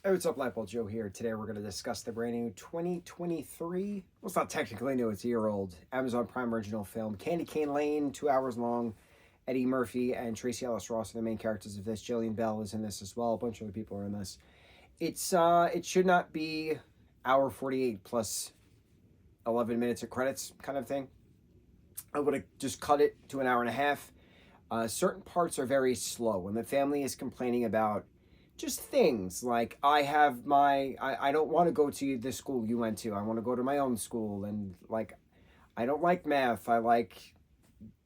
Hey, what's up, lightboltjoe here. Today we're going to discuss the brand new 2023, well, it's not technically new, it's a year old, Amazon Prime original film, Candy Cane Lane, 2 hours long. Eddie Murphy and Tracy Ellis Ross are the main characters of this. Jillian Bell is in this as well. A bunch of other people are in this. It should not be hour 48 plus 11 minutes of credits kind of thing. I would have just cut it to an hour and a half. Certain parts are very slow. When the family is complaining about just things like I don't want to go to the school you went to. I want to go to my own school. And like, I don't like math. I like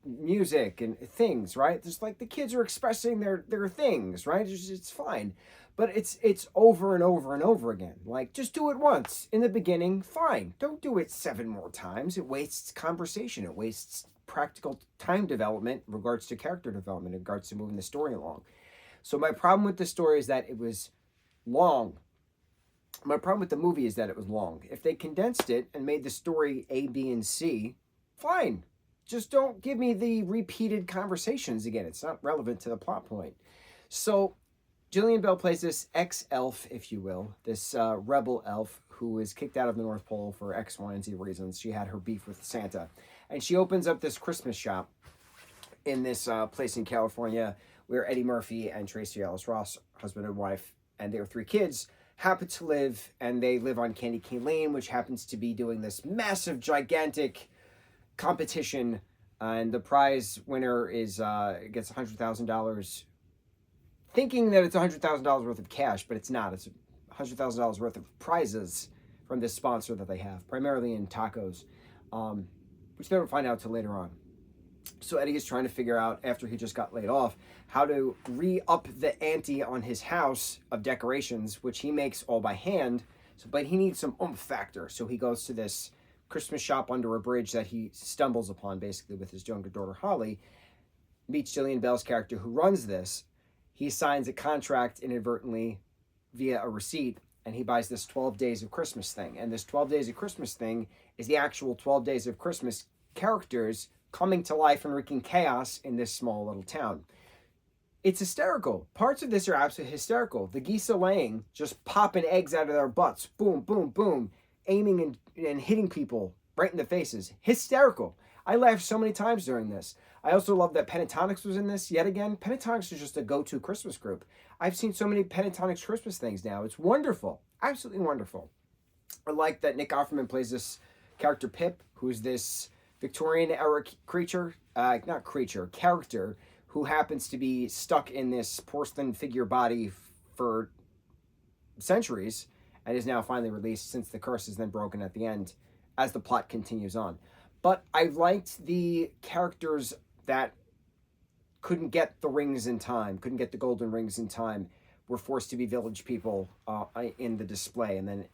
music and things, right? Just like the kids are expressing their things, right? It's fine. But it's over and over and over again. Like, just do it once in the beginning, fine. Don't do it 7 more times. It wastes conversation. It wastes practical time development in regards to character development, in regards to moving the story along. So my problem with the story is that it was long. My problem with the movie is that it was long. If they condensed it and made the story A, B, and C, fine. Just don't give me the repeated conversations again. It's not relevant to the plot point. So Jillian Bell plays this ex-elf, if you will, this rebel elf who is kicked out of the North Pole for X, Y, and Z reasons. She had her beef with Santa. And she opens up this Christmas shop in this place in California where Eddie Murphy and Tracy Ellis Ross, husband and wife, and their 3 kids, happen to live. And they live on Candy Cane Lane, which happens to be doing this massive, gigantic competition. And the prize winner is gets $100,000, thinking that it's $100,000 worth of cash, but it's not. It's $100,000 worth of prizes from this sponsor that they have, primarily in tacos, which they don't find out till later on. So Eddie is trying to figure out, after he just got laid off, how to re-up the ante on his house of decorations, which he makes all by hand. So, but he needs some oomph factor. So he goes to this Christmas shop under a bridge that he stumbles upon, basically, with his younger daughter, Holly, meets Jillian Bell's character, who runs this. He signs a contract inadvertently via a receipt, and he buys this 12 Days of Christmas thing. And this 12 Days of Christmas thing is the actual 12 Days of Christmas characters coming to life and wreaking chaos in this small little town. It's hysterical. Parts of this are absolutely hysterical. The geese are laying, just popping eggs out of their butts. Boom, boom, boom. Aiming and hitting people right in the faces. Hysterical. I laughed so many times during this. I also love that Pentatonics was in this yet again. Pentatonics is just a go-to Christmas group. I've seen so many Pentatonics Christmas things now. It's wonderful. Absolutely wonderful. I like that Nick Offerman plays this character Pip, who's this Victorian-era character who happens to be stuck in this porcelain figure body for centuries and is now finally released, since the curse is then broken at the end as the plot continues on. But I liked the characters that couldn't get the rings in time, couldn't get the golden rings in time, were forced to be village people in the display. And then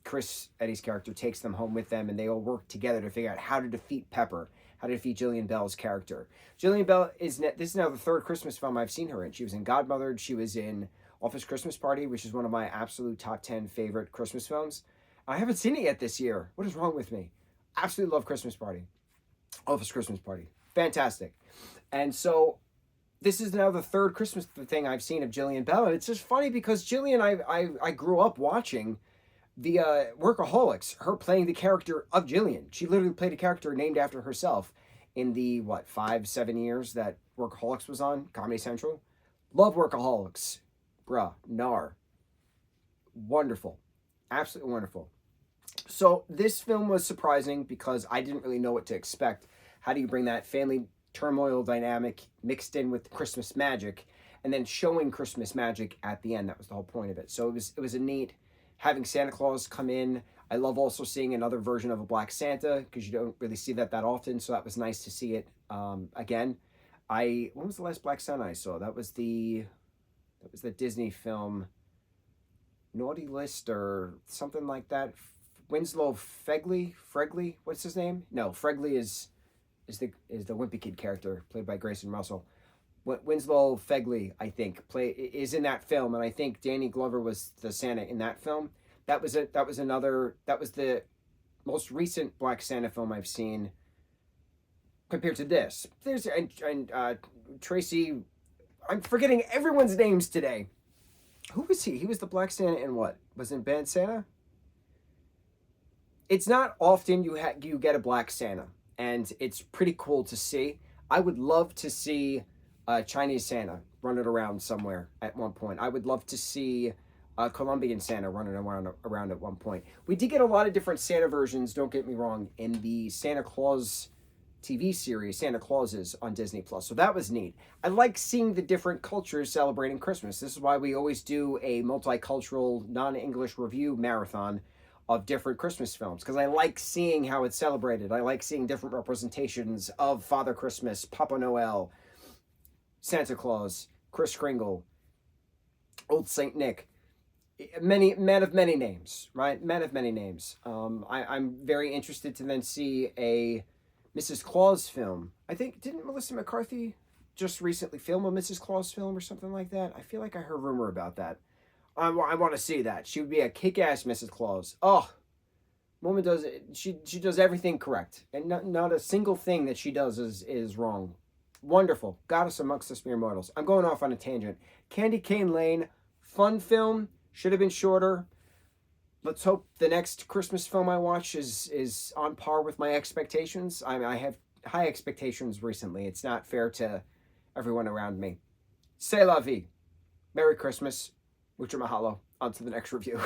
Chris, Eddie's character, takes them home with them, and they all work together to figure out how to defeat Pepper, how to defeat Jillian Bell's character. Jillian Bell this is now the 3rd Christmas film I've seen her in. She was in Godmothered. She was in Office Christmas Party, which is one of my absolute top 10 favorite Christmas films. I haven't seen it yet this year. What is wrong with me? Absolutely love Christmas Party. Office Christmas Party. Fantastic. And so this is now the 3rd Christmas thing I've seen of Jillian Bell. And it's just funny because Jillian, I grew up watching the Workaholics, her playing the character of Jillian. She literally played a character named after herself in the, 5-7 years that Workaholics was on Comedy Central. Love Workaholics. Bruh, gnar. Wonderful. Absolutely wonderful. So this film was surprising because I didn't really know what to expect. How do you bring that family turmoil dynamic mixed in with Christmas magic, and then showing Christmas magic at the end? That was the whole point of it. So it was a neat having Santa Claus come in. I love also seeing another version of a Black Santa, because you don't really see that often. So that was nice to see it again. When was the last Black Santa I saw? That was the Disney film Naughty List or something like that. Winslow Fregley, what's his name? No, Fregley is the Wimpy Kid character played by Grayson Russell. Winslow Fegley, I think, is in that film, and I think Danny Glover was the Santa in that film. That was the most recent Black Santa film I've seen compared to this. Tracy, I'm forgetting everyone's names today. Who was he? He was the Black Santa in what? Was it Bad Santa? It's not often you get a Black Santa, and it's pretty cool to see. I would love to see a Chinese Santa running around somewhere at one point. I would love to see a Colombian Santa running around at one point. We did get a lot of different Santa versions, don't get me wrong, in the Santa Claus TV series, Santa Clauses on Disney Plus. So that was neat. I like seeing the different cultures celebrating Christmas. This is why we always do a multicultural, non-English review marathon of different Christmas films, because I like seeing how it's celebrated. I like seeing different representations of Father Christmas, Papa Noel, Santa Claus, Kris Kringle, Old Saint Nick. Many men of many names, right? Men of many names. I'm very interested to then see a Mrs. Claus film. I think, didn't Melissa McCarthy just recently film a Mrs. Claus film or something like that? I feel like I heard rumor about that. I want to see that. She would be a kick-ass Mrs. Claus. Oh, woman does it. She does everything correct, and not a single thing that she does is wrong. Wonderful. Goddess amongst us mere mortals. I'm going off on a tangent. Candy Cane Lane, fun film. Should have been shorter. Let's hope the next Christmas film I watch is on par with my expectations. I have high expectations recently. It's not fair to everyone around me. C'est la vie. Merry Christmas. Mucho mahalo. On to the next review.